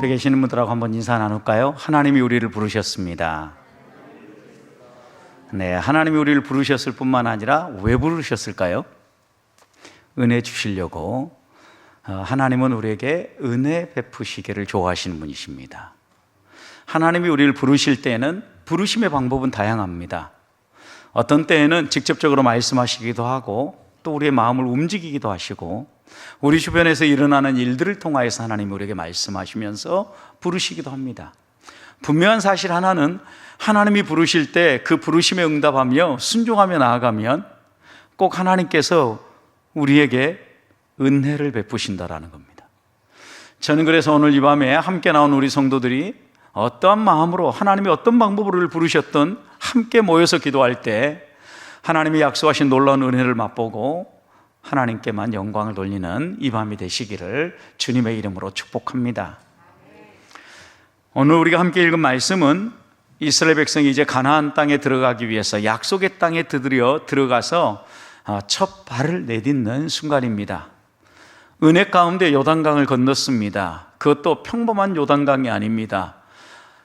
앞에 계시는 분들하고 한번 인사 나눌까요? 하나님이 우리를 부르셨습니다. 네, 하나님이 우리를 부르셨을 뿐만 아니라 왜 부르셨을까요? 은혜 주시려고. 하나님은 우리에게 은혜 베푸시기를 좋아하시는 분이십니다. 하나님이 우리를 부르실 때에는 부르심의 방법은 다양합니다. 어떤 때에는 직접적으로 말씀하시기도 하고 또 우리의 마음을 움직이기도 하시고 우리 주변에서 일어나는 일들을 통하여서 하나님이 우리에게 말씀하시면서 부르시기도 합니다. 분명한 사실 하나는 하나님이 부르실 때 그 부르심에 응답하며 순종하며 나아가면 꼭 하나님께서 우리에게 은혜를 베푸신다라는 겁니다. 저는 그래서 오늘 이 밤에 함께 나온 우리 성도들이 어떠한 마음으로 하나님이 어떤 방법으로 우리를 부르셨든 함께 모여서 기도할 때 하나님이 약속하신 놀라운 은혜를 맛보고 하나님께만 영광을 돌리는 이 밤이 되시기를 주님의 이름으로 축복합니다. 오늘 우리가 함께 읽은 말씀은 이스라엘 백성이 이제 가나안 땅에 들어가기 위해서 약속의 땅에 들어가서 첫 발을 내딛는 순간입니다. 은혜 가운데 요단강을 건넜습니다. 그것도 평범한 요단강이 아닙니다.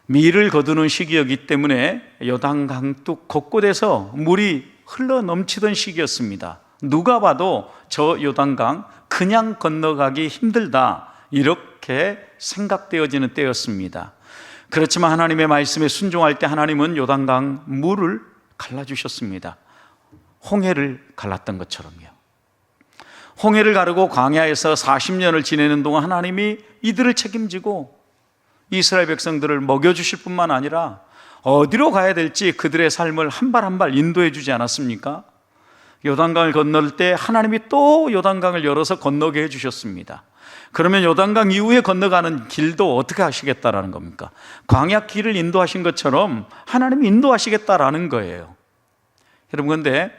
밀을 거두는 시기였기 때문에 요단강 뚝 곳곳에서 물이 흘러 넘치던 시기였습니다. 누가 봐도 저 요단강 그냥 건너가기 힘들다 이렇게 생각되어지는 때였습니다. 그렇지만 하나님의 말씀에 순종할 때 하나님은 요단강 물을 갈라주셨습니다. 홍해를 갈랐던 것처럼요. 홍해를 가르고 광야에서 40년을 지내는 동안 하나님이 이들을 책임지고 이스라엘 백성들을 먹여주실 뿐만 아니라 어디로 가야 될지 그들의 삶을 한 발 한 발 인도해 주지 않았습니까? 요단강을 건널 때 하나님이 또 요단강을 열어서 건너게 해주셨습니다. 그러면 요단강 이후에 건너가는 길도 어떻게 하시겠다라는 겁니까? 광야 길을 인도하신 것처럼 하나님이 인도하시겠다라는 거예요. 여러분, 그런데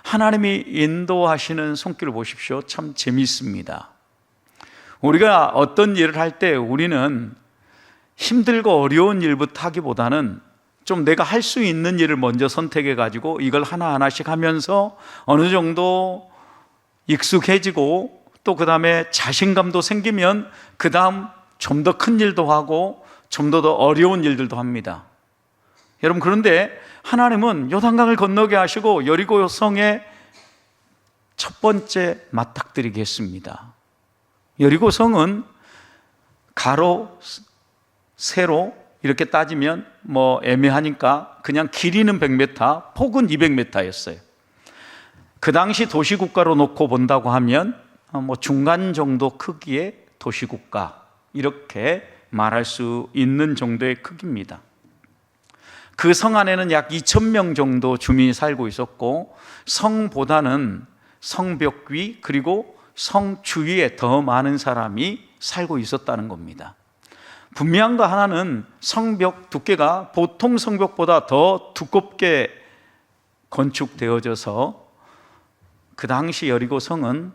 하나님이 인도하시는 손길을 보십시오. 참 재미있습니다. 우리가 어떤 일을 할 때 우리는 힘들고 어려운 일부터 하기보다는 좀 내가 할 수 있는 일을 먼저 선택해 가지고 이걸 하나하나씩 하면서 어느 정도 익숙해지고 또 그 다음에 자신감도 생기면 그 다음 좀 더 큰 일도 하고 좀 더 어려운 일들도 합니다. 여러분, 그런데 하나님은 요단강을 건너게 하시고 여리고 성에 첫 번째 맞닥뜨리게 했습니다. 여리고 성은 가로 세로 이렇게 따지면 뭐 애매하니까 그냥 길이는 100m, 폭은 200m였어요. 그 당시 도시국가로 놓고 본다고 하면 뭐 중간 정도 크기의 도시국가 이렇게 말할 수 있는 정도의 크기입니다. 그 성 안에는 약 2,000명 정도 주민이 살고 있었고 성보다는 성벽 위 그리고 성 주위에 더 많은 사람이 살고 있었다는 겁니다. 분명한 거 하나는 성벽 두께가 보통 성벽보다 더 두껍게 건축되어져서 그 당시 여리고 성은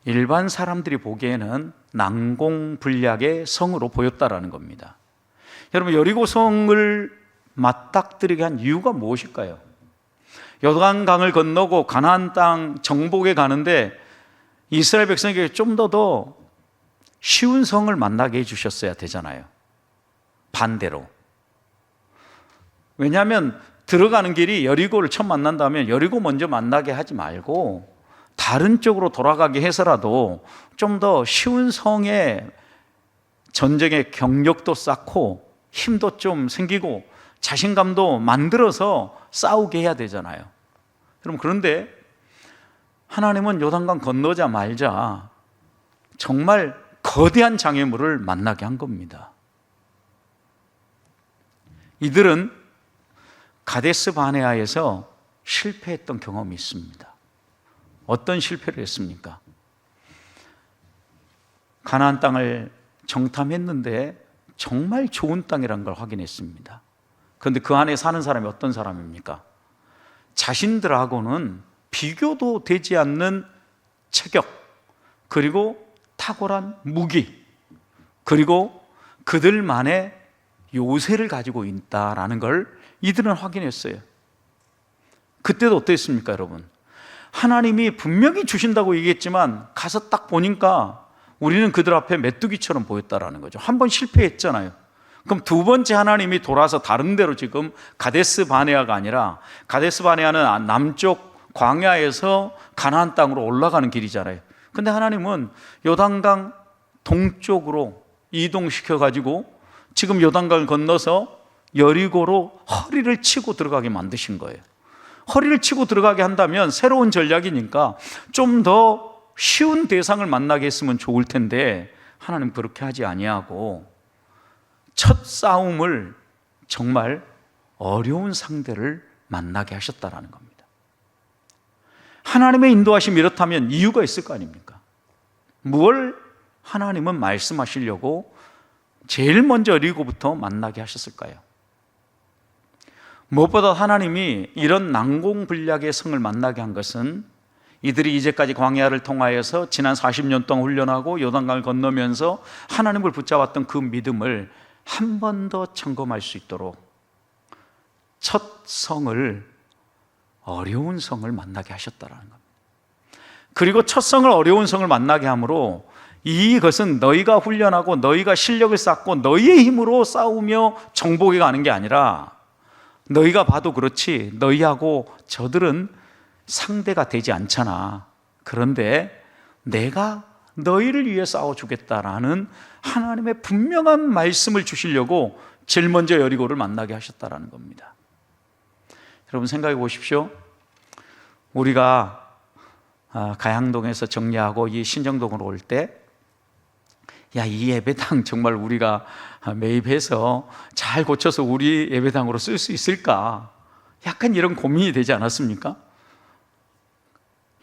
일반 사람들이 보기에는 난공불락의 성으로 보였다라는 겁니다. 여러분, 여리고 성을 맞닥뜨리게 한 이유가 무엇일까요? 요단강을 건너고 가나안 땅 정복에 가는데 이스라엘 백성에게 좀 더 쉬운 성을 만나게 해주셨어야 되잖아요. 반대로. 왜냐하면 들어가는 길이 여리고를 처음 만난다면 여리고 먼저 만나게 하지 말고 다른 쪽으로 돌아가게 해서라도 좀 더 쉬운 성에 전쟁의 경력도 쌓고 힘도 좀 생기고 자신감도 만들어서 싸우게 해야 되잖아요. 여러분, 그런데 하나님은 요단강 건너자 말자 정말 거대한 장애물을 만나게 한 겁니다. 이들은 가데스 바네아에서 실패했던 경험이 있습니다. 어떤 실패를 했습니까? 가나안 땅을 정탐했는데 정말 좋은 땅이라는 걸 확인했습니다. 그런데 그 안에 사는 사람이 어떤 사람입니까? 자신들하고는 비교도 되지 않는 체격, 그리고 탁월한 무기, 그리고 그들만의 요새를 가지고 있다라는 걸 이들은 확인했어요. 그때도 어땠습니까, 여러분? 하나님이 분명히 주신다고 얘기했지만 가서 딱 보니까 우리는 그들 앞에 메뚜기처럼 보였다라는 거죠. 한 번 실패했잖아요. 그럼 두 번째 하나님이 돌아서 다른 데로 지금 가데스 바네아가 아니라, 가데스 바네아는 남쪽 광야에서 가나안 땅으로 올라가는 길이잖아요. 근데 하나님은 요단강 동쪽으로 이동시켜 가지고 지금 요단강을 건너서 여리고로 허리를 치고 들어가게 만드신 거예요. 허리를 치고 들어가게 한다면 새로운 전략이니까 좀 더 쉬운 대상을 만나게 했으면 좋을 텐데 하나님 그렇게 하지 아니하고 첫 싸움을 정말 어려운 상대를 만나게 하셨다라는 겁니다. 하나님의 인도하심이 이렇다면 이유가 있을 거 아닙니까? 뭘 하나님은 말씀하시려고 제일 먼저 여리고부터 만나게 하셨을까요? 무엇보다 하나님이 이런 난공불락의 성을 만나게 한 것은 이들이 이제까지 광야를 통하여서 지난 40년 동안 훈련하고 요단강을 건너면서 하나님을 붙잡았던 그 믿음을 한 번 더 점검할 수 있도록 첫 성을, 어려운 성을 만나게 하셨다라는 겁니다. 그리고 첫 성을, 어려운 성을 만나게 함으로 이것은 너희가 훈련하고 너희가 실력을 쌓고 너희의 힘으로 싸우며 정복해 가는 게 아니라, 너희가 봐도 그렇지 너희하고 저들은 상대가 되지 않잖아. 그런데 내가 너희를 위해 싸워주겠다라는 하나님의 분명한 말씀을 주시려고 제일 먼저 여리고를 만나게 하셨다라는 겁니다. 여러분 생각해 보십시오. 우리가 가양동에서 정리하고 이 신정동으로 올 때, 야, 이 예배당 정말 우리가 매입해서 잘 고쳐서 우리 예배당으로 쓸 수 있을까? 약간 이런 고민이 되지 않았습니까?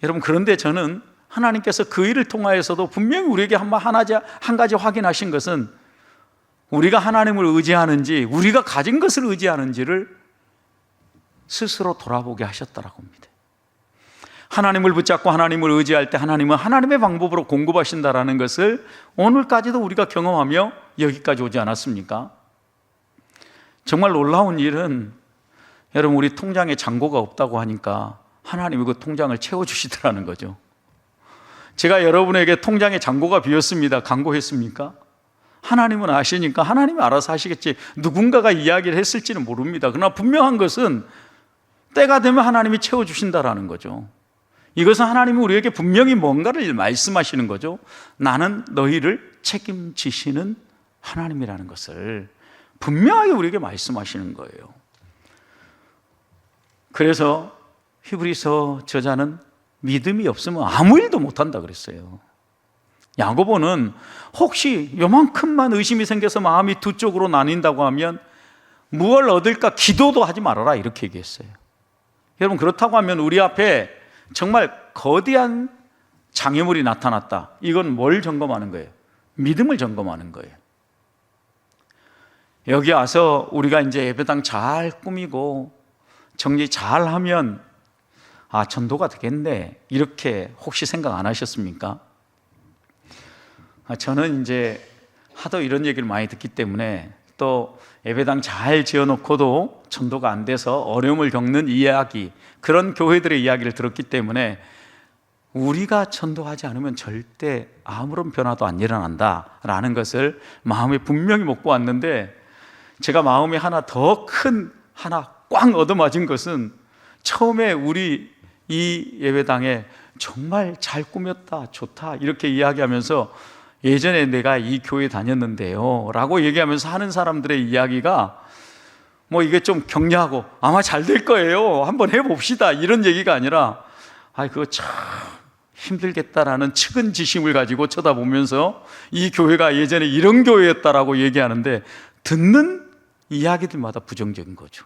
여러분, 그런데 저는 하나님께서 그 일을 통하여서도 분명히 우리에게 한 가지 확인하신 것은 우리가 하나님을 의지하는지, 우리가 가진 것을 의지하는지를 스스로 돌아보게 하셨다라고 합니다. 하나님을 붙잡고 하나님을 의지할 때 하나님은 하나님의 방법으로 공급하신다라는 것을 오늘까지도 우리가 경험하며 여기까지 오지 않았습니까? 정말 놀라운 일은, 여러분, 우리 통장에 잔고가 없다고 하니까 하나님이 그 통장을 채워주시더라는 거죠. 제가 여러분에게 통장에 잔고가 비었습니다, 간구했습니까? 하나님은 아시니까 하나님이 알아서 하시겠지. 누군가가 이야기를 했을지는 모릅니다. 그러나 분명한 것은 때가 되면 하나님이 채워주신다라는 거죠. 이것은 하나님이 우리에게 분명히 뭔가를 말씀하시는 거죠. 나는 너희를 책임지시는 하나님이라는 것을 분명하게 우리에게 말씀하시는 거예요. 그래서 히브리서 저자는 믿음이 없으면 아무 일도 못한다 그랬어요. 야고보는 혹시 요만큼만 의심이 생겨서 마음이 두 쪽으로 나뉜다고 하면 무엇을 얻을까 기도도 하지 말아라, 이렇게 얘기했어요. 여러분, 그렇다고 하면 우리 앞에 정말 거대한 장애물이 나타났다. 이건 뭘 점검하는 거예요? 믿음을 점검하는 거예요. 여기 와서 우리가 이제 예배당 잘 꾸미고 정리 잘 하면 전도가 되겠네, 이렇게 혹시 생각 안 하셨습니까? 저는 이제 하도 이런 얘기를 많이 듣기 때문에, 또 예배당 잘 지어놓고도 전도가 안 돼서 어려움을 겪는 이야기, 그런 교회들의 이야기를 들었기 때문에 우리가 전도하지 않으면 절대 아무런 변화도 안 일어난다라는 것을 마음에 분명히 먹고 왔는데, 제가 마음에 하나 더 큰 하나 꽝 얻어맞은 것은, 처음에 우리 이 예배당에 정말 잘 꾸몄다, 좋다, 이렇게 이야기하면서 예전에 내가 이 교회 다녔는데요 라고 얘기하면서 하는 사람들의 이야기가 뭐 이게 좀 격려하고 아마 잘 될 거예요, 한번 해봅시다, 이런 얘기가 아니라 그거 참 힘들겠다라는 측은지심을 가지고 쳐다보면서 이 교회가 예전에 이런 교회였다라고 얘기하는데, 듣는 이야기들마다 부정적인 거죠.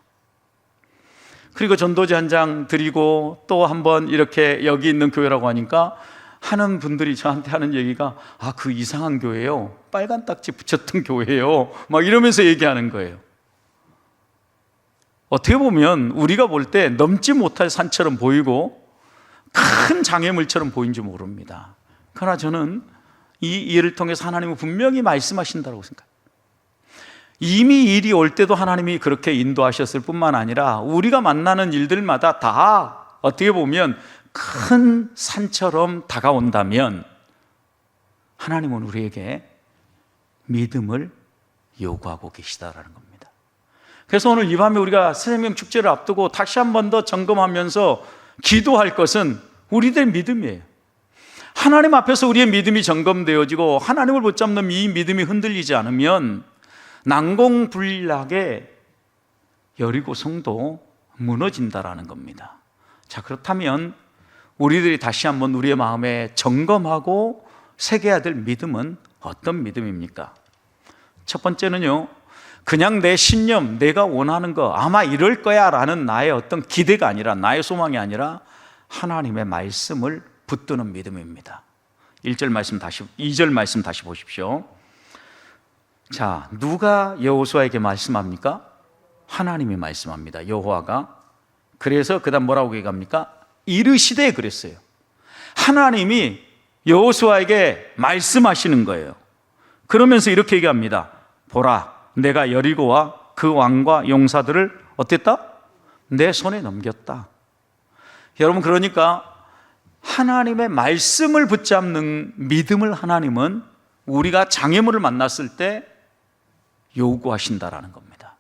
그리고 전도지 한 장 드리고 또 한번 이렇게 여기 있는 교회라고 하니까 하는 분들이 저한테 하는 얘기가 그 이상한 교회요, 빨간 딱지 붙였던 교회요, 막 이러면서 얘기하는 거예요. 어떻게 보면 우리가 볼 때 넘지 못할 산처럼 보이고 큰 장애물처럼 보인지 모릅니다. 그러나 저는 이 일을 통해서 하나님은 분명히 말씀하신다고 생각해요. 이미 일이 올 때도 하나님이 그렇게 인도하셨을 뿐만 아니라 우리가 만나는 일들마다 다 어떻게 보면 큰 산처럼 다가온다면 하나님은 우리에게 믿음을 요구하고 계시다라는 겁니다. 그래서 오늘 이 밤에 우리가 새생명 축제를 앞두고 다시 한 번 더 점검하면서 기도할 것은 우리들의 믿음이에요. 하나님 앞에서 우리의 믿음이 점검되어지고 하나님을 붙잡는 이 믿음이 흔들리지 않으면 난공불락의 여리고 성도 무너진다라는 겁니다. 자, 그렇다면 우리들이 다시 한번 우리의 마음에 점검하고 새겨야 될 믿음은 어떤 믿음입니까? 첫 번째는요, 그냥 내 신념, 내가 원하는 거 아마 이럴 거야 라는 나의 어떤 기대가 아니라, 나의 소망이 아니라 하나님의 말씀을 붙드는 믿음입니다. 2절 말씀 다시 보십시오. 자, 누가 여호수아에게 말씀합니까? 하나님이 말씀합니다. 여호와가. 그래서 그 다음 뭐라고 얘기합니까? 이르시되 그랬어요. 하나님이 여호수아에게 말씀하시는 거예요. 그러면서 이렇게 얘기합니다. 보라, 내가 여리고와 그 왕과 용사들을 어땠다? 내 손에 넘겼다. 여러분, 그러니까 하나님의 말씀을 붙잡는 믿음을 하나님은 우리가 장애물을 만났을 때 요구하신다라는 겁니다.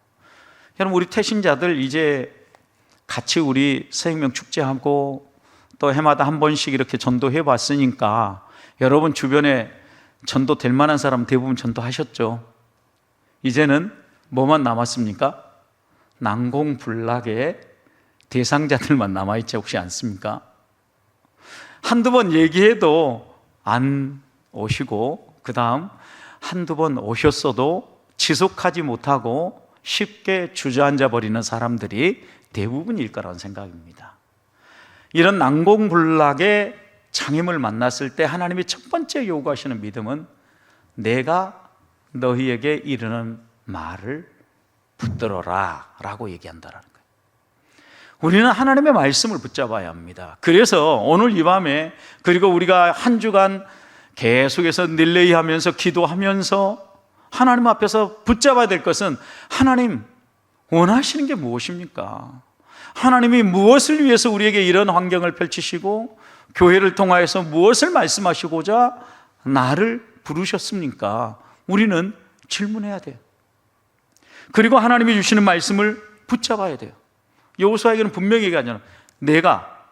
여러분, 우리 태신자들 이제 같이 우리 새생명 축제하고 또 해마다 한 번씩 이렇게 전도해 봤으니까 여러분 주변에 전도 될 만한 사람 대부분 전도하셨죠. 이제는 뭐만 남았습니까? 난공불락의 대상자들만 남아있지 혹시 않습니까? 한두 번 얘기해도 안 오시고, 그 다음 한두 번 오셨어도 지속하지 못하고 쉽게 주저앉아 버리는 사람들이 대부분일 거라는 생각입니다. 이런 난공불락의 장애물 만났을 때 하나님이 첫 번째 요구하시는 믿음은 내가 너희에게 이르는 말을 붙들어라 라고 얘기한다는 거예요. 우리는 하나님의 말씀을 붙잡아야 합니다. 그래서 오늘 이 밤에, 그리고 우리가 한 주간 계속해서 릴레이 하면서 기도하면서 하나님 앞에서 붙잡아야 될 것은, 하나님 원하시는 게 무엇입니까? 하나님이 무엇을 위해서 우리에게 이런 환경을 펼치시고 교회를 통하여서 무엇을 말씀하시고자 나를 부르셨습니까? 우리는 질문해야 돼요. 그리고 하나님이 주시는 말씀을 붙잡아야 돼요. 여호수아에게는 분명히 얘기하잖아요. 내가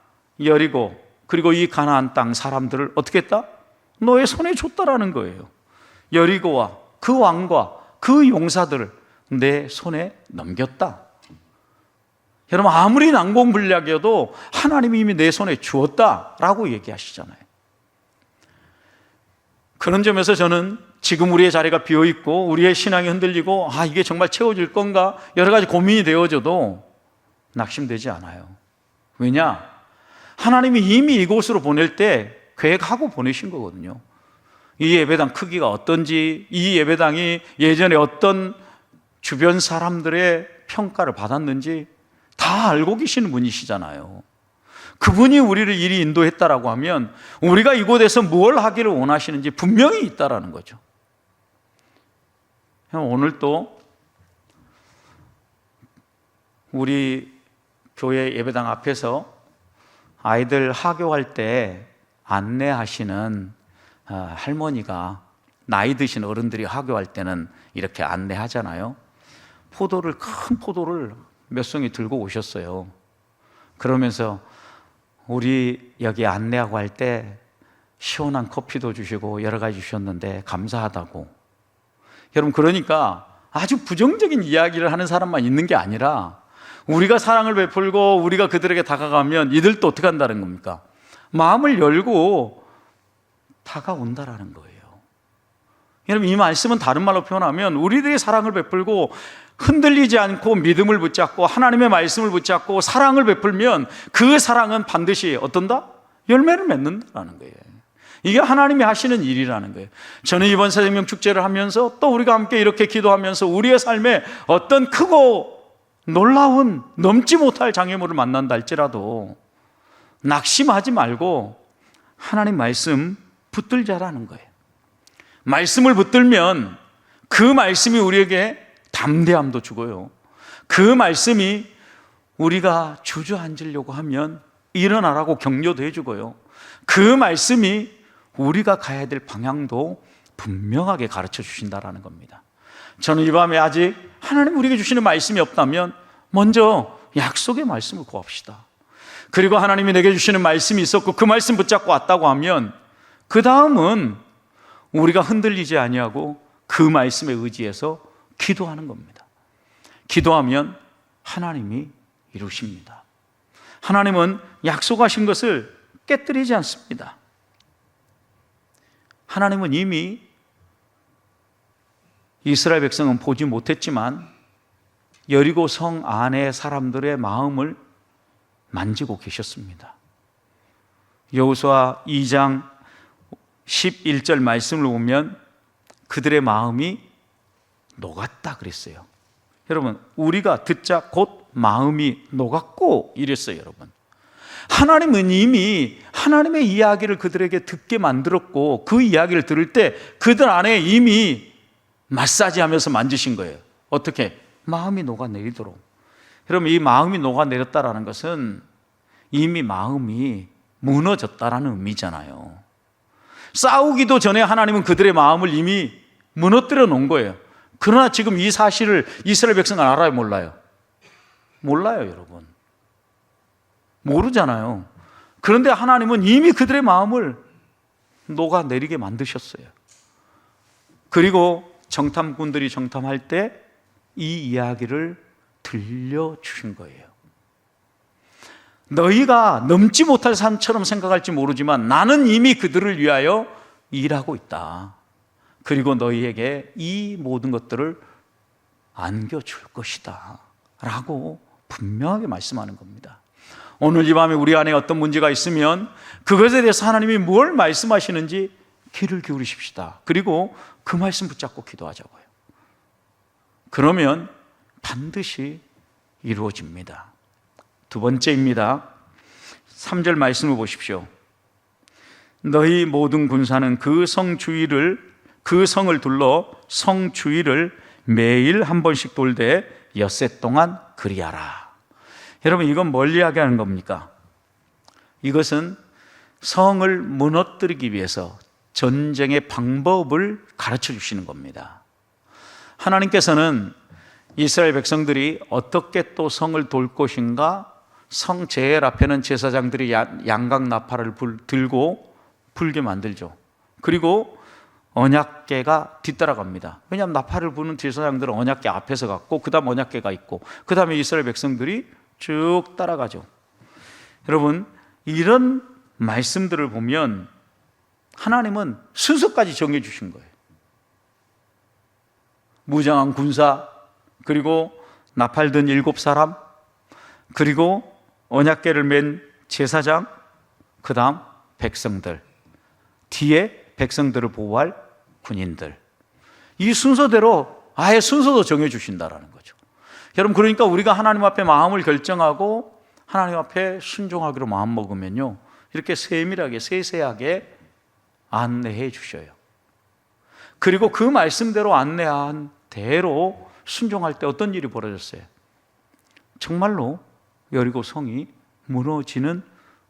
여리고 그리고 이 가나안 땅 사람들을 어떻게 했다? 너의 손에 줬다라는 거예요. 여리고와 그 왕과 그 용사들을 내 손에 넘겼다. 여러분, 아무리 난공불락이어도 하나님이 이미 내 손에 주었다라고 얘기하시잖아요. 그런 점에서 저는 지금 우리의 자리가 비어있고 우리의 신앙이 흔들리고 이게 정말 채워질 건가 여러 가지 고민이 되어져도 낙심되지 않아요. 왜냐? 하나님이 이미 이곳으로 보낼 때 계획하고 보내신 거거든요. 이 예배당 크기가 어떤지, 이 예배당이 예전에 어떤 주변 사람들의 평가를 받았는지 다 알고 계시는 분이시잖아요. 그분이 우리를 이리 인도했다라고 하면 우리가 이곳에서 뭘 하기를 원하시는지 분명히 있다라는 거죠. 오늘 또 우리 교회 예배당 앞에서 아이들 하교할 때 안내하시는 할머니가, 나이 드신 어른들이 하교할 때는 이렇게 안내하잖아요. 큰 포도를 몇 송이 들고 오셨어요. 그러면서 우리 여기 안내하고 할 때 시원한 커피도 주시고 여러 가지 주셨는데 감사하다고. 여러분, 그러니까 아주 부정적인 이야기를 하는 사람만 있는 게 아니라 우리가 사랑을 베풀고 우리가 그들에게 다가가면 이들도 어떻게 한다는 겁니까? 마음을 열고 다가온다라는 거예요. 여러분, 이 말씀은 다른 말로 표현하면 우리들이 사랑을 베풀고 흔들리지 않고 믿음을 붙잡고 하나님의 말씀을 붙잡고 사랑을 베풀면 그 사랑은 반드시 어떤다? 열매를 맺는다는 거예요. 이게 하나님이 하시는 일이라는 거예요. 저는 이번 새생명 축제를 하면서 또 우리가 함께 이렇게 기도하면서 우리의 삶에 어떤 크고 놀라운 넘지 못할 장애물을 만난다 할지라도 낙심하지 말고 하나님 말씀 붙들자라는 거예요. 말씀을 붙들면 그 말씀이 우리에게 담대함도 주고요, 그 말씀이 우리가 주저앉으려고 하면 일어나라고 격려도 해주고요, 그 말씀이 우리가 가야 될 방향도 분명하게 가르쳐 주신다라는 겁니다. 저는 이 밤에 아직 하나님 우리에게 주시는 말씀이 없다면 먼저 약속의 말씀을 구합시다. 그리고 하나님이 내게 주시는 말씀이 있었고 그 말씀 붙잡고 왔다고 하면 그 다음은 우리가 흔들리지 아니하고 그 말씀에 의지해서 기도하는 겁니다. 기도하면 하나님이 이루십니다. 하나님은 약속하신 것을 깨뜨리지 않습니다. 하나님은 이미 이스라엘 백성은 보지 못했지만 여리고 성 안의 사람들의 마음을 만지고 계셨습니다. 여호수아 2장 11절 말씀을 보면 그들의 마음이 녹았다 그랬어요. 여러분, 우리가 듣자 곧 마음이 녹았고 이랬어요. 여러분, 하나님은 이미 하나님의 이야기를 그들에게 듣게 만들었고 그 이야기를 들을 때 그들 안에 이미 마사지하면서 만지신 거예요. 어떻게? 마음이 녹아내리도록. 여러분, 이 마음이 녹아내렸다라는 것은 이미 마음이 무너졌다라는 의미잖아요. 싸우기도 전에 하나님은 그들의 마음을 이미 무너뜨려 놓은 거예요. 그러나 지금 이 사실을 이스라엘 백성은 알아요, 몰라요? 몰라요, 여러분. 모르잖아요. 그런데 하나님은 이미 그들의 마음을 녹아내리게 만드셨어요. 그리고 정탐꾼들이 정탐할 때 이 이야기를 들려주신 거예요. 너희가 넘지 못할 산처럼 생각할지 모르지만 나는 이미 그들을 위하여 일하고 있다. 그리고 너희에게 이 모든 것들을 안겨줄 것이다 라고 분명하게 말씀하는 겁니다. 오늘 이 밤에 우리 안에 어떤 문제가 있으면 그것에 대해서 하나님이 뭘 말씀하시는지 귀를 기울이십시다. 그리고 그 말씀 붙잡고 기도하자고요. 그러면 반드시 이루어집니다. 두 번째입니다. 3절 말씀을 보십시오. 너희 모든 군사는 그 성을 둘러 성 주위를 매일 한 번씩 돌되 엿새 동안 그리하라. 여러분, 이건 뭘 이야기하는 겁니까? 이것은 성을 무너뜨리기 위해서 전쟁의 방법을 가르쳐 주시는 겁니다. 하나님께서는 이스라엘 백성들이 어떻게 또 성을 돌 것인가, 성 제일 앞에는 제사장들이 양각 나팔을 들고 불게 만들죠. 그리고 언약궤가 뒤따라갑니다. 왜냐하면 나팔을 부는 제사장들은 언약궤 앞에서 갔고 그 다음 언약궤가 있고 그 다음에 이스라엘 백성들이 쭉 따라가죠. 여러분, 이런 말씀들을 보면 하나님은 순서까지 정해 주신 거예요. 무장한 군사, 그리고 나팔 든 7사람, 그리고 언약궤를 맨 제사장, 그 다음 백성들, 뒤에 백성들을 보호할 군인들. 이 순서대로 아예 순서도 정해 주신다라는 거죠. 여러분, 그러니까 우리가 하나님 앞에 마음을 결정하고 하나님 앞에 순종하기로 마음먹으면요, 이렇게 세밀하게 세세하게 안내해 주셔요. 그리고 그 말씀대로 안내한 대로 순종할 때 어떤 일이 벌어졌어요? 정말로 여리고 성이 무너지는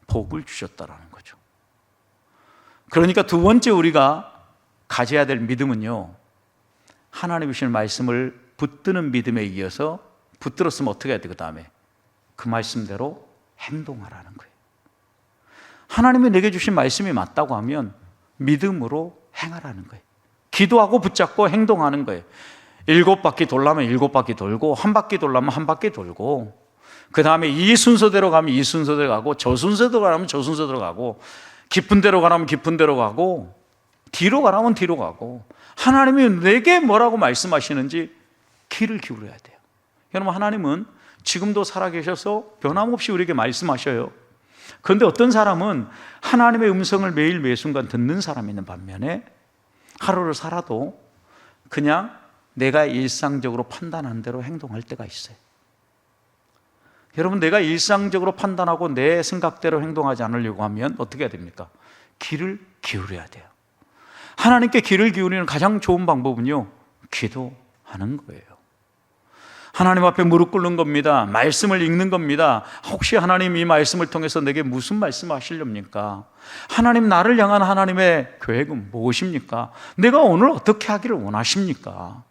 복을 주셨다라는 거죠. 그러니까 두 번째 우리가 가져야 될 믿음은요, 하나님이 주시는 말씀을 붙드는 믿음에 이어서 붙들었으면 어떻게 해야 돼? 그 다음에 그 말씀대로 행동하라는 거예요. 하나님이 내게 주신 말씀이 맞다고 하면 믿음으로 행하라는 거예요. 기도하고 붙잡고 행동하는 거예요. 7바퀴 돌라면 7바퀴 돌고, 한 바퀴 돌라면 한 바퀴 돌고, 그 다음에 이 순서대로 가면 이 순서대로 가고, 저 순서대로 가면 저 순서대로 가고, 깊은 데로 가라면 깊은 데로 가고, 뒤로 가라면 뒤로 가고, 하나님이 내게 뭐라고 말씀하시는지 귀를 기울여야 돼요. 여러분, 하나님은 지금도 살아계셔서 변함없이 우리에게 말씀하셔요. 그런데 어떤 사람은 하나님의 음성을 매일 매순간 듣는 사람이 있는 반면에 하루를 살아도 그냥 내가 일상적으로 판단한 대로 행동할 때가 있어요. 여러분, 내가 일상적으로 판단하고 내 생각대로 행동하지 않으려고 하면 어떻게 해야 됩니까? 귀를 기울여야 돼요. 하나님께 귀를 기울이는 가장 좋은 방법은요, 기도하는 거예요. 하나님 앞에 무릎 꿇는 겁니다. 말씀을 읽는 겁니다. 혹시 하나님 이 말씀을 통해서 내게 무슨 말씀 하시렵니까? 하나님, 나를 향한 하나님의 계획은 무엇입니까? 내가 오늘 어떻게 하기를 원하십니까?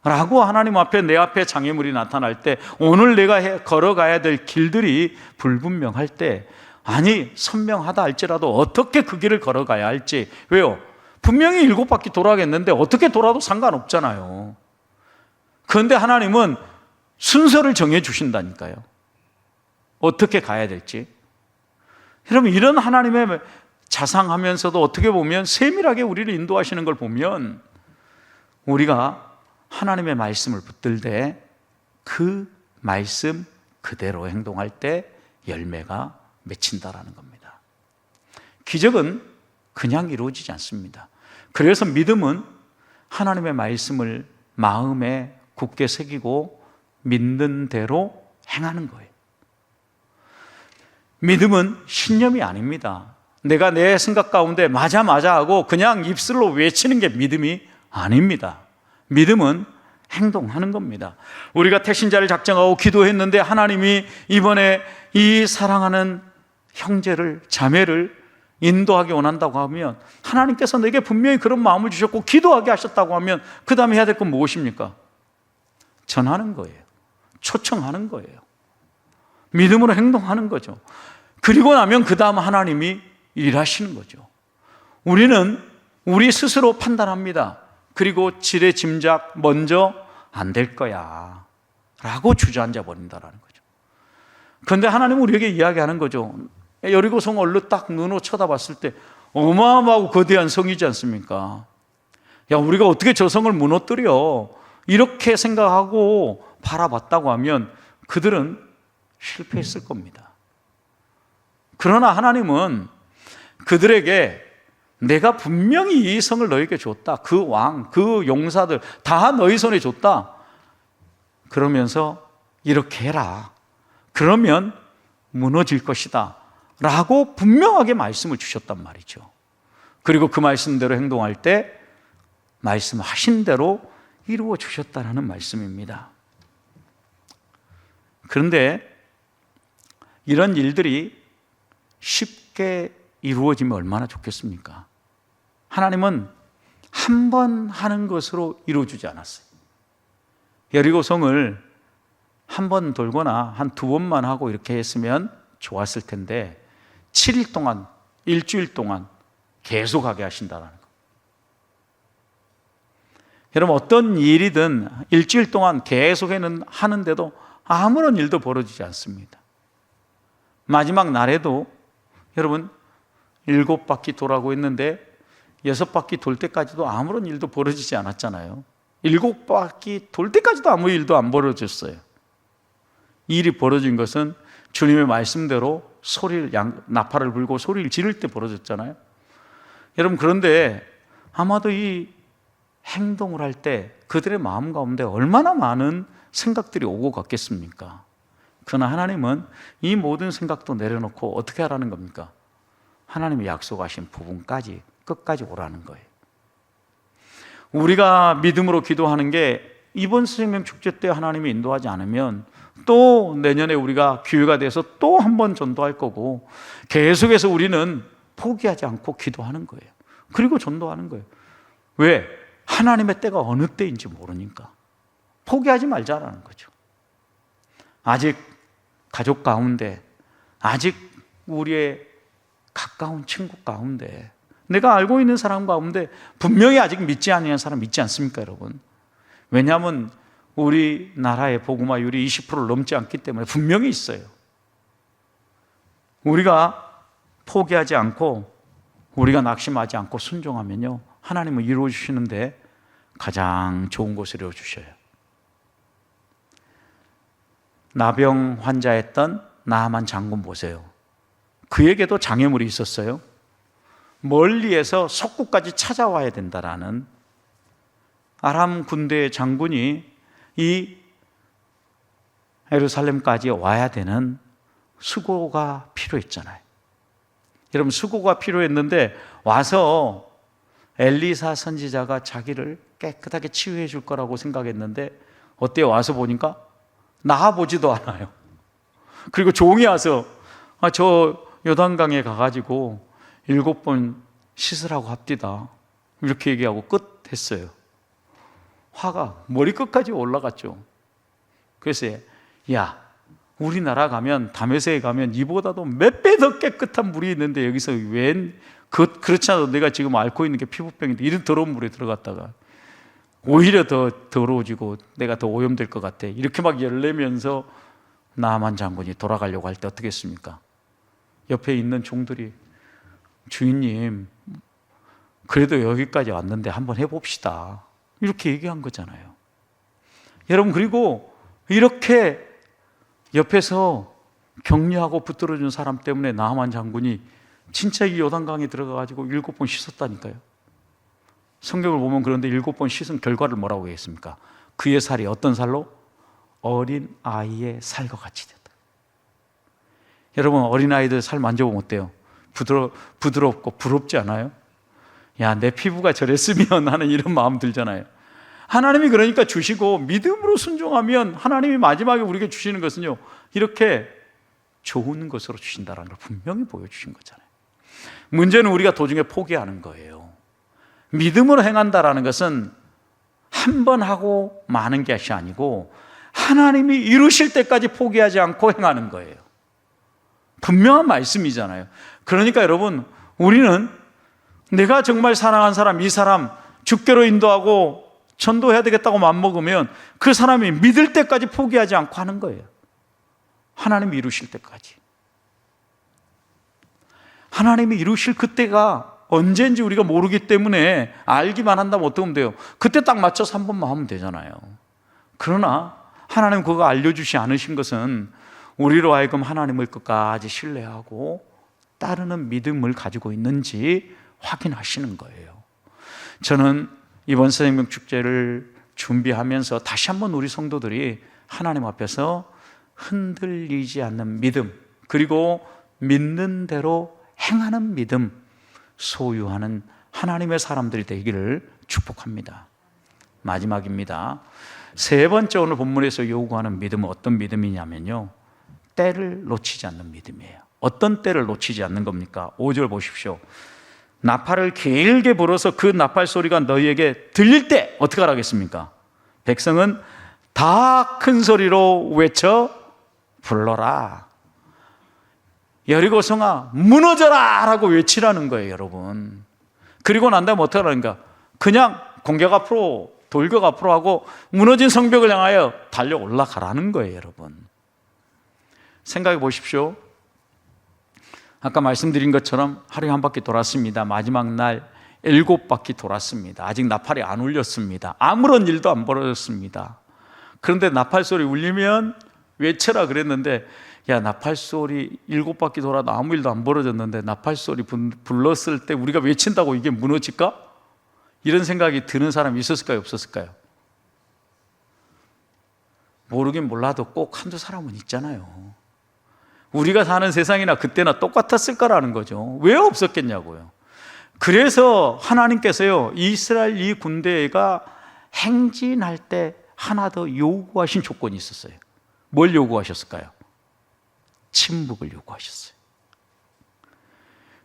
라고 하나님 앞에, 내 앞에 장애물이 나타날 때, 오늘 내가 걸어가야 될 길들이 불분명할 때, 아니 선명하다 할지라도 어떻게 그 길을 걸어가야 할지. 왜요? 분명히 7바퀴 돌아가겠는데 어떻게 돌아도 상관없잖아요. 그런데 하나님은 순서를 정해 주신다니까요. 어떻게 가야 될지. 여러분, 이런 하나님의 자상하면서도 어떻게 보면 세밀하게 우리를 인도하시는 걸 보면, 우리가 하나님의 말씀을 붙들 때 그 말씀 그대로 행동할 때 열매가 맺힌다라는 겁니다. 기적은 그냥 이루어지지 않습니다. 그래서 믿음은 하나님의 말씀을 마음에 굳게 새기고 믿는 대로 행하는 거예요. 믿음은 신념이 아닙니다. 내가 내 생각 가운데 맞아 하고 그냥 입술로 외치는 게 믿음이 아닙니다. 믿음은 행동하는 겁니다. 우리가 택신자를 작정하고 기도했는데 하나님이 이번에 이 사랑하는 형제를, 자매를 인도하기 원한다고 하면, 하나님께서 내게 분명히 그런 마음을 주셨고 기도하게 하셨다고 하면 그 다음에 해야 될 건 무엇입니까? 전하는 거예요. 초청하는 거예요. 믿음으로 행동하는 거죠. 그리고 나면 그 다음 하나님이 일하시는 거죠. 우리는 우리 스스로 판단합니다. 그리고 지레 짐작 먼저 안 될 거야 라고 주저앉아 버린다라는 거죠. 그런데 하나님은 우리에게 이야기하는 거죠. 여리고성 얼른 딱 눈으로 쳐다봤을 때 어마어마하고 거대한 성이지 않습니까? 야, 우리가 어떻게 저 성을 무너뜨려? 이렇게 생각하고 바라봤다고 하면 그들은 실패했을 겁니다. 그러나 하나님은 그들에게 내가 분명히 이 성을 너에게 줬다. 그 왕, 그 용사들 다 너희 손에 줬다. 그러면서 이렇게 해라. 그러면 무너질 것이다 라고 분명하게 말씀을 주셨단 말이죠. 그리고 그 말씀대로 행동할 때 말씀하신 대로 이루어 주셨다는 말씀입니다. 그런데 이런 일들이 쉽게 이루어지면 얼마나 좋겠습니까? 하나님은 한 번 하는 것으로 이루어주지 않았어요. 여리고성을 한 번 돌거나 한 2번만 하고 이렇게 했으면 좋았을 텐데 7일 동안, 일주일 동안 계속하게 하신다는 거. 여러분, 어떤 일이든 일주일 동안 계속 하는데도 아무런 일도 벌어지지 않습니다. 마지막 날에도 여러분 7바퀴 돌아가고 있는데 6바퀴 돌 때까지도 아무런 일도 벌어지지 않았잖아요. 7바퀴 돌 때까지도 아무 일도 안 벌어졌어요. 일이 벌어진 것은 주님의 말씀대로 나팔을 불고 소리를 지를 때 벌어졌잖아요. 여러분, 그런데 아마도 이 행동을 할 때 그들의 마음 가운데 얼마나 많은 생각들이 오고 갔겠습니까? 그러나 하나님은 이 모든 생각도 내려놓고 어떻게 하라는 겁니까? 하나님이 약속하신 부분까지 끝까지 오라는 거예요. 우리가 믿음으로 기도하는 게 이번 생명 축제 때 하나님이 인도하지 않으면 또 내년에 우리가 기회가 돼서 또 한 번 전도할 거고, 계속해서 우리는 포기하지 않고 기도하는 거예요. 그리고 전도하는 거예요. 왜? 하나님의 때가 어느 때인지 모르니까. 포기하지 말자라는 거죠. 아직 가족 가운데, 아직 우리의 가까운 친구 가운데, 내가 알고 있는 사람 가운데 분명히 아직 믿지 않는 사람 있지 않습니까, 여러분? 왜냐하면 우리나라의 복음화율이 20%를 넘지 않기 때문에 분명히 있어요. 우리가 포기하지 않고, 우리가 낙심하지 않고 순종하면요, 하나님은 이루어주시는데 가장 좋은 것을 이루어주셔요. 나병 환자였던 나아만 장군 보세요. 그에게도 장애물이 있었어요. 멀리에서 속구까지 찾아와야 된다라는, 아람 군대의 장군이 이 예루살렘까지 와야 되는 수고가 필요했잖아요. 여러분, 수고가 필요했는데 와서 엘리사 선지자가 자기를 깨끗하게 치유해 줄 거라고 생각했는데 어때요? 와서 보니까 나와보지도 않아요. 그리고 종이 와서 저 요단강에 가가지고 7번 씻으라고 합디다, 이렇게 얘기하고 끝 했어요. 화가 머리끝까지 올라갔죠. 그래서 야, 우리나라 가면, 다메섹에 가면 이보다도 몇 배 더 깨끗한 물이 있는데 여기서 그렇지 않아도 내가 지금 앓고 있는 게 피부병인데 이런 더러운 물에 들어갔다가 오히려 더 더러워지고 내가 더 오염될 것 같아, 이렇게 막 열내면서 나만 장군이 돌아가려고 할 때 어떻게 했습니까? 옆에 있는 종들이 주인님, 그래도 여기까지 왔는데 한번 해봅시다, 이렇게 얘기한 거잖아요. 여러분, 그리고 이렇게 옆에서 격려하고 붙들어준 사람 때문에 나하만 장군이 진짜 이 요단강에 들어가가지고 7번 씻었다니까요. 성경을 보면 그런데 7번 씻은 결과를 뭐라고 했습니까? 그의 살이 어떤 살로? 어린 아이의 살과 같이 됐다. 여러분, 어린 아이들 살 만져보면 어때요? 부드럽고 부럽지 않아요? 야, 내 피부가 저랬으면 하는 이런 마음 들잖아요. 하나님이 그러니까 주시고 믿음으로 순종하면 하나님이 마지막에 우리에게 주시는 것은요, 이렇게 좋은 것으로 주신다는 걸 분명히 보여주신 거잖아요. 문제는 우리가 도중에 포기하는 거예요. 믿음으로 행한다라는 것은 한 번 하고 마는 것이 아니고 하나님이 이루실 때까지 포기하지 않고 행하는 거예요. 분명한 말씀이잖아요. 그러니까 여러분, 우리는 내가 정말 사랑한 사람, 이 사람 주께로 인도하고 전도해야 되겠다고 맘먹으면 그 사람이 믿을 때까지 포기하지 않고 하는 거예요. 하나님이 이루실 때까지. 하나님이 이루실 그때가 언제인지 우리가 모르기 때문에 알기만 한다면 어떻게 하면 돼요? 그때 딱 맞춰서 한 번만 하면 되잖아요. 그러나 하나님 그거 알려주시 않으신 것은 우리로 하여금 하나님을 끝까지 신뢰하고 따르는 믿음을 가지고 있는지 확인하시는 거예요. 저는 이번 새생명 축제를 준비하면서 다시 한번 우리 성도들이 하나님 앞에서 흔들리지 않는 믿음, 그리고 믿는 대로 행하는 믿음 소유하는 하나님의 사람들이 되기를 축복합니다. 마지막입니다. 세 번째, 오늘 본문에서 요구하는 믿음은 어떤 믿음이냐면요, 때를 놓치지 않는 믿음이에요. 어떤 때를 놓치지 않는 겁니까? 5절 보십시오. 나팔을 길게 불어서 그 나팔 소리가 너희에게 들릴 때 어떻게 하라겠습니까? 백성은 다 큰 소리로 외쳐 불러라. 여리고 성아 무너져라 라고 외치라는 거예요, 여러분. 그리고 난 다음에 어떻게 하라는가? 그냥 공격 앞으로, 돌격 앞으로 하고 무너진 성벽을 향하여 달려 올라가라는 거예요, 여러분. 생각해 보십시오. 아까 말씀드린 것처럼 하루에 한 바퀴 돌았습니다. 마지막 날 7바퀴 돌았습니다. 아직 나팔이 안 울렸습니다. 아무런 일도 안 벌어졌습니다. 그런데 나팔 소리 울리면 외쳐라 그랬는데, 야, 나팔 소리 7바퀴 돌아도 아무 일도 안 벌어졌는데 나팔 소리 불렀을 때 우리가 외친다고 이게 무너질까? 이런 생각이 드는 사람이 있었을까요, 없었을까요? 모르긴 몰라도 꼭 한두 사람은 있잖아요. 우리가 사는 세상이나 그때나 똑같았을 거라는 거죠. 왜 없었겠냐고요. 그래서 하나님께서요, 이스라엘 이 군대가 행진할 때 하나 더 요구하신 조건이 있었어요. 뭘 요구하셨을까요? 침묵을 요구하셨어요.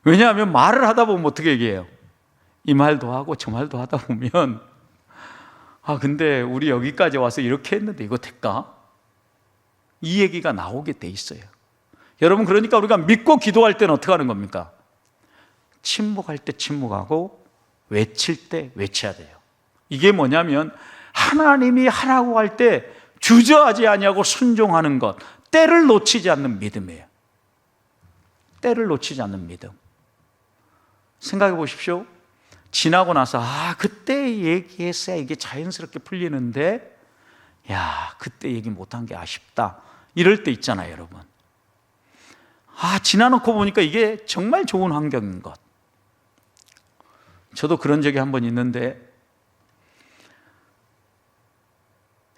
왜냐하면 말을 하다 보면 어떻게 얘기해요? 이 말도 하고 저 말도 하다 보면, 근데 우리 여기까지 와서 이렇게 했는데 이거 될까? 이 얘기가 나오게 돼 있어요. 여러분, 그러니까 우리가 믿고 기도할 때는 어떻게 하는 겁니까? 침묵할 때 침묵하고 외칠 때 외쳐야 돼요. 이게 뭐냐면 하나님이 하라고 할 때 주저하지 아니하고 순종하는 것, 때를 놓치지 않는 믿음이에요. 때를 놓치지 않는 믿음. 생각해 보십시오. 지나고 나서 그때 얘기했어야 이게 자연스럽게 풀리는데, 야, 그때 얘기 못한 게 아쉽다, 이럴 때 있잖아요, 여러분. 지나놓고 보니까 이게 정말 좋은 환경인 것. 저도 그런 적이 한 번 있는데,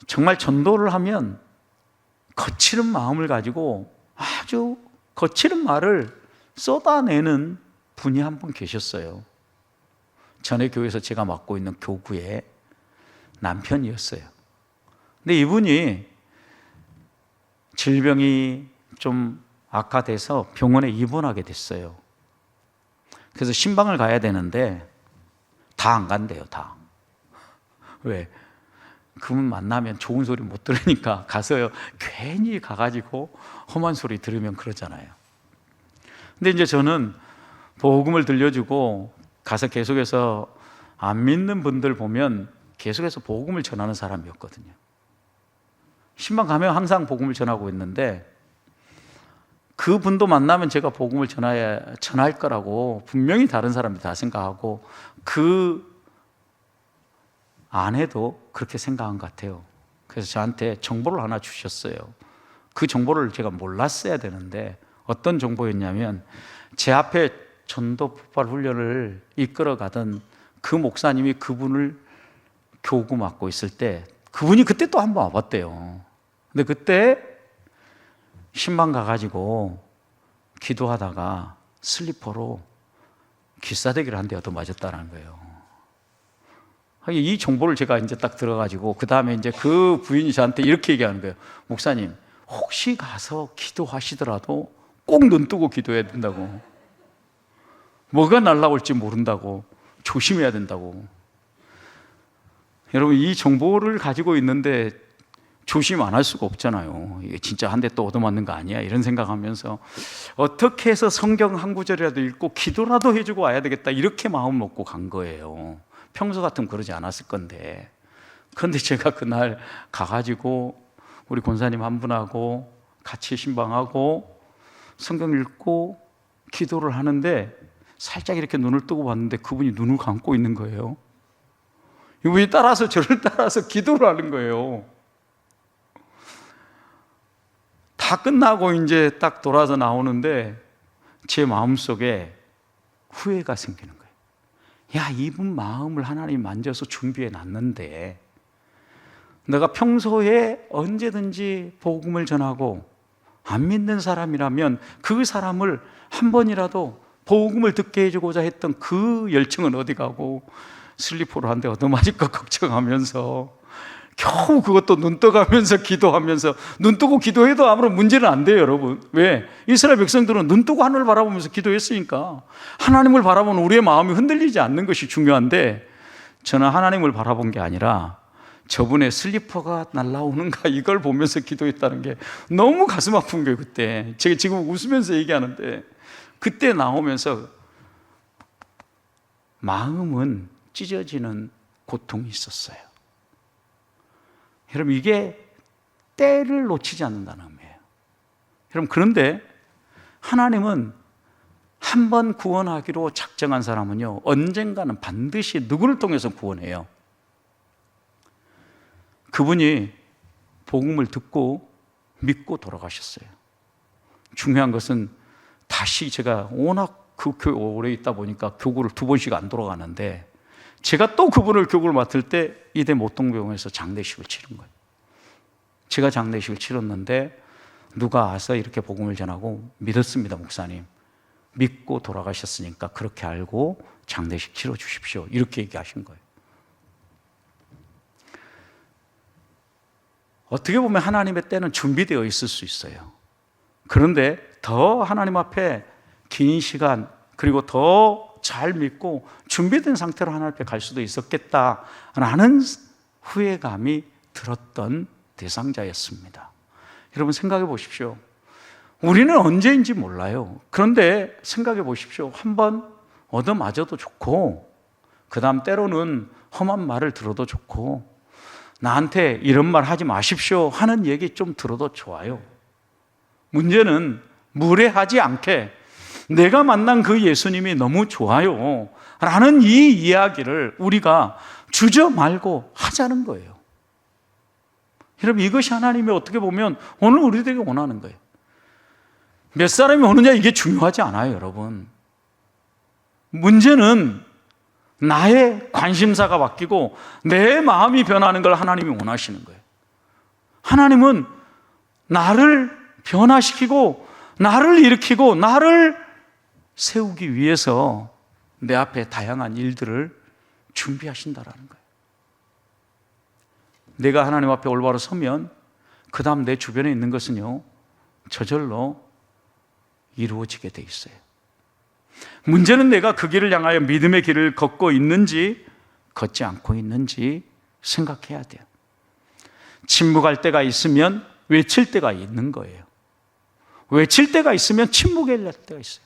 정말 전도를 하면 거칠은 마음을 가지고 아주 거칠은 말을 쏟아내는 분이 한 분 계셨어요. 전에 교회에서 제가 맡고 있는 교구의 남편이었어요. 근데 이분이 질병이 좀 악화돼서 병원에 입원하게 됐어요. 그래서 신방을 가야 되는데 다 안 간대요. 다. 왜? 그분 만나면 좋은 소리 못 들으니까 가서요 괜히 가가지고 험한 소리 들으면 그러잖아요. 근데 이제 저는 복음을 들려주고 가서 계속해서 안 믿는 분들 보면 계속해서 복음을 전하는 사람이었거든요. 신방 가면 항상 복음을 전하고 있는데 그분도 만나면 제가 복음을 전할 거라고 분명히 다른 사람들이 다 생각하고 그 아내도 그렇게 생각한 것 같아요. 그래서 저한테 정보를 하나 주셨어요. 그 정보를 제가 몰랐어야 되는데 어떤 정보였냐면 제 앞에 전도 폭발 훈련을 이끌어가던 그 목사님이 그분을 교구 맡고 있을 때 그분이 그때 또 한 번 와봤대요. 근데 그때 신방 가가지고 기도하다가 슬리퍼로 기싸대기를 한 대 얻어 맞았다는 거예요. 이 정보를 제가 이제 딱 들어가지고 그 다음에 이제 그 부인이 저한테 이렇게 얘기하는 거예요. 목사님, 혹시 가서 기도하시더라도 꼭 눈 뜨고 기도해야 된다고. 뭐가 날라올지 모른다고. 조심해야 된다고. 여러분, 이 정보를 가지고 있는데 조심 안 할 수가 없잖아요. 이게 진짜 한 대 또 얻어맞는 거 아니야? 이런 생각하면서 어떻게 해서 성경 한 구절이라도 읽고 기도라도 해주고 와야 되겠다 이렇게 마음 먹고 간 거예요. 평소 같으면 그러지 않았을 건데. 그런데 제가 그날 가가지고 우리 권사님 한 분하고 같이 신방하고 성경 읽고 기도를 하는데 살짝 이렇게 눈을 뜨고 봤는데 그분이 눈을 감고 있는 거예요. 이분이 저를 따라서 기도를 하는 거예요. 다 끝나고 이제 딱 돌아서 나오는데 제 마음속에 후회가 생기는 거예요. 야, 이분 마음을 하나님 만져서 준비해 놨는데 내가 평소에 언제든지 복음을 전하고 안 믿는 사람이라면 그 사람을 한 번이라도 복음을 듣게 해주고자 했던 그 열정은 어디 가고 슬리퍼로 한 대 얻어맞을 것 걱정하면서 겨우 그것도 눈 떠가면서 기도하면서 눈 뜨고 기도해도 아무런 문제는 안 돼요, 여러분. 왜? 이스라엘 백성들은 눈 뜨고 하늘을 바라보면서 기도했으니까 하나님을 바라보는 우리의 마음이 흔들리지 않는 것이 중요한데 저는 하나님을 바라본 게 아니라 저분의 슬리퍼가 날라오는가 이걸 보면서 기도했다는 게 너무 가슴 아픈 거예요. 그때 제가 지금 웃으면서 얘기하는데 그때 나오면서 마음은 찢어지는 고통이 있었어요. 여러분, 이게 때를 놓치지 않는다는 의미예요. 여러분, 그런데 하나님은 한 번 구원하기로 작정한 사람은요 언젠가는 반드시 누구를 통해서 구원해요. 그분이 복음을 듣고 믿고 돌아가셨어요. 중요한 것은 다시 제가 워낙 그 교회 오래 있다 보니까 교구를 2번씩 안 돌아가는데 제가 또 그분을 교구를 맡을 때 이대 모통병원에서 장례식을 치른 거예요. 제가 장례식을 치렀는데 누가 와서 이렇게 복음을 전하고 믿었습니다, 목사님. 믿고 돌아가셨으니까 그렇게 알고 장례식 치러 주십시오. 이렇게 얘기하신 거예요. 어떻게 보면 하나님의 때는 준비되어 있을 수 있어요. 그런데 더 하나님 앞에 긴 시간 그리고 더 잘 믿고 준비된 상태로 하나님 앞에 갈 수도 있었겠다라는 후회감이 들었던 대상자였습니다. 여러분 생각해 보십시오. 우리는 언제인지 몰라요. 그런데 생각해 보십시오. 한번 얻어맞아도 좋고 그 다음 때로는 험한 말을 들어도 좋고 나한테 이런 말 하지 마십시오 하는 얘기 좀 들어도 좋아요. 문제는 무례하지 않게 내가 만난 그 예수님이 너무 좋아요 라는 이 이야기를 우리가 주저 말고 하자는 거예요. 여러분, 이것이 하나님이 어떻게 보면 오늘 우리들에게 원하는 거예요. 몇 사람이 오느냐 이게 중요하지 않아요, 여러분. 문제는 나의 관심사가 바뀌고 내 마음이 변하는 걸 하나님이 원하시는 거예요. 하나님은 나를 변화시키고 나를 일으키고 나를 세우기 위해서 내 앞에 다양한 일들을 준비하신다라는 거예요. 내가 하나님 앞에 올바로 서면 그 다음 내 주변에 있는 것은요, 저절로 이루어지게 돼 있어요. 문제는 내가 그 길을 향하여 믿음의 길을 걷고 있는지 걷지 않고 있는지 생각해야 돼요. 침묵할 때가 있으면 외칠 때가 있는 거예요. 외칠 때가 있으면 침묵해야 할 때가 있어요.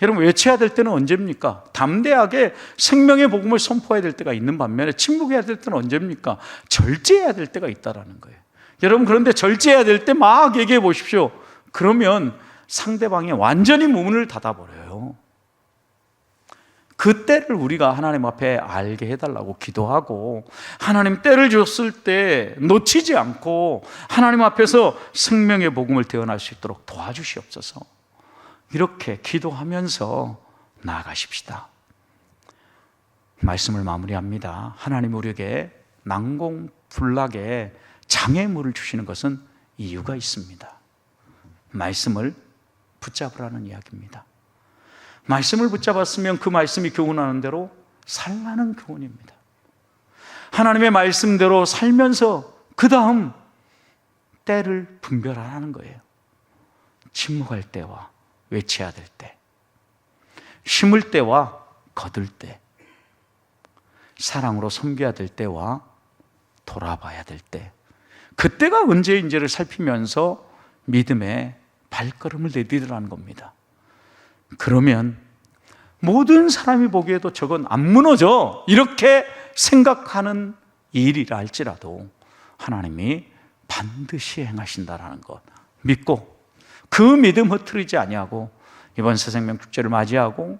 여러분, 외쳐야 될 때는 언제입니까? 담대하게 생명의 복음을 선포해야 될 때가 있는 반면에 침묵해야 될 때는 언제입니까? 절제해야 될 때가 있다라는 거예요. 여러분, 그런데 절제해야 될 때 막 얘기해 보십시오. 그러면 상대방이 완전히 문을 닫아버려요. 그 때를 우리가 하나님 앞에 알게 해달라고 기도하고, 하나님 때를 줬을 때 놓치지 않고 하나님 앞에서 생명의 복음을 대언할 수 있도록 도와주시옵소서. 이렇게 기도하면서 나아가십시다. 말씀을 마무리합니다. 하나님 우리에게 난공불락의 장애물을 주시는 것은 이유가 있습니다. 말씀을 붙잡으라는 이야기입니다. 말씀을 붙잡았으면 그 말씀이 교훈하는 대로 살라는 교훈입니다. 하나님의 말씀대로 살면서 그 다음 때를 분별하라는 거예요. 침묵할 때와 외쳐야 될 때, 심을 때와 거둘 때, 사랑으로 섬겨야 될 때와 돌아봐야 될 때, 그때가 언제인지를 살피면서 믿음의 발걸음을 내디디라는 겁니다. 그러면 모든 사람이 보기에도 저건 안 무너져, 이렇게 생각하는 일이라 할지라도 하나님이 반드시 행하신다라는 것 믿고, 그 믿음 흐트리지 아니하고 이번 새생명 축제를 맞이하고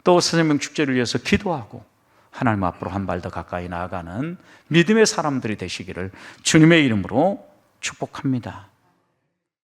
또 새생명 축제를 위해서 기도하고 하나님 앞으로 한 발 더 가까이 나아가는 믿음의 사람들이 되시기를 주님의 이름으로 축복합니다.